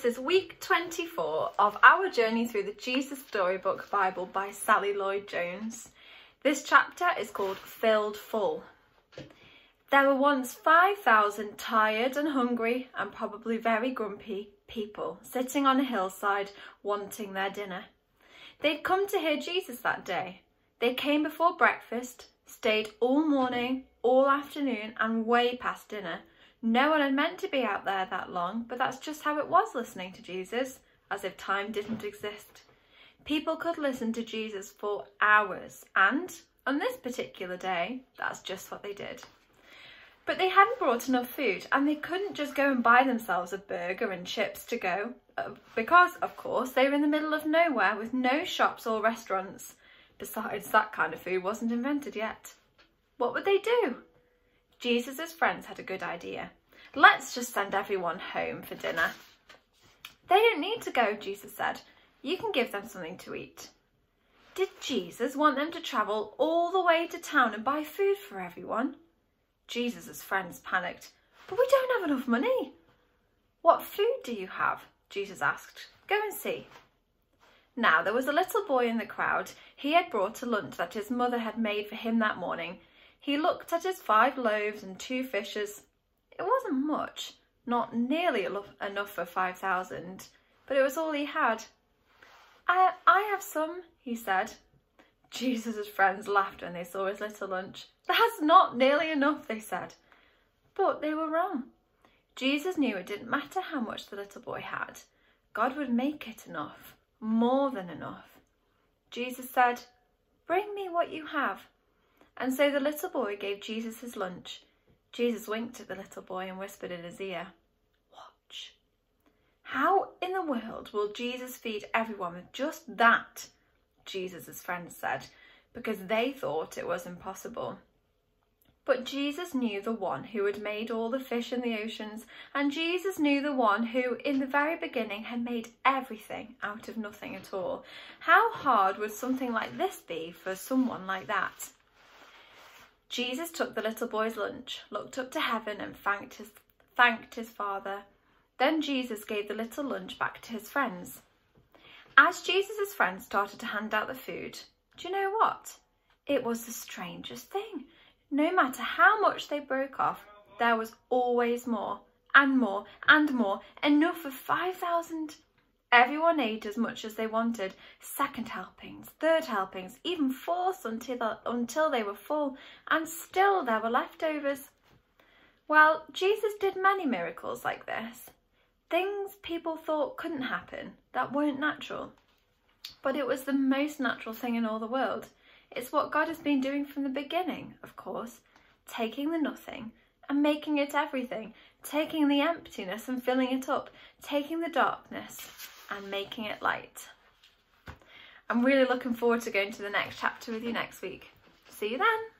This is week 24 of our journey through the Jesus Storybook Bible by Sally Lloyd-Jones. This chapter is called Filled Full. There were once 5,000 tired and hungry and probably very grumpy people sitting on a hillside wanting their dinner. They'd come to hear Jesus that day. They came before breakfast, stayed all morning, all afternoon and way past dinner. No one had meant to be out there that long, but that's just how it was listening to Jesus, as if time didn't exist. People could listen to Jesus for hours, and on this particular day, that's just what they did. But they hadn't brought enough food, and they couldn't just go and buy themselves a burger and chips to go, because, of course, they were in the middle of nowhere with no shops or restaurants. Besides, that kind of food wasn't invented yet. What would they do? Jesus' friends had a good idea. Let's just send everyone home for dinner. They don't need to go, Jesus said. You can give them something to eat. Did Jesus want them to travel all the way to town and buy food for everyone? Jesus' friends panicked. But we don't have enough money. What food do you have? Jesus asked. Go and see. Now there was a little boy in the crowd. He had brought a lunch that his mother had made for him that morning. He looked at his 5 loaves and 2 fishes. It wasn't much, not nearly enough for 5,000, but it was all he had. I have some, he said. Jesus' friends laughed when they saw his little lunch. That's not nearly enough, they said. But they were wrong. Jesus knew it didn't matter how much the little boy had. God would make it enough, more than enough. Jesus said, "Bring me what you have." And so the little boy gave Jesus his lunch. Jesus winked at the little boy and whispered in his ear, "Watch." How in the world will Jesus feed everyone with just that? Jesus' friends said, because they thought it was impossible. But Jesus knew the one who had made all the fish in the oceans, and Jesus knew the one who, in the very beginning, had made everything out of nothing at all. How hard would something like this be for someone like that? Jesus took the little boy's lunch, looked up to heaven and thanked his Father. Then Jesus gave the little lunch back to his friends. As Jesus' friends started to hand out the food, do you know what? It was the strangest thing. No matter how much they broke off, there was always more and more and more, enough for 5,000. Everyone ate as much as they wanted, 2nd helpings, 3rd helpings, even 4th until they were full, and still there were leftovers. Well, Jesus did many miracles like this. Things people thought couldn't happen, that weren't natural. But it was the most natural thing in all the world. It's what God has been doing from the beginning, of course, taking the nothing and making it everything, taking the emptiness and filling it up, taking the darkness and making it light. I'm really looking forward to going to the next chapter with you next week. See you then.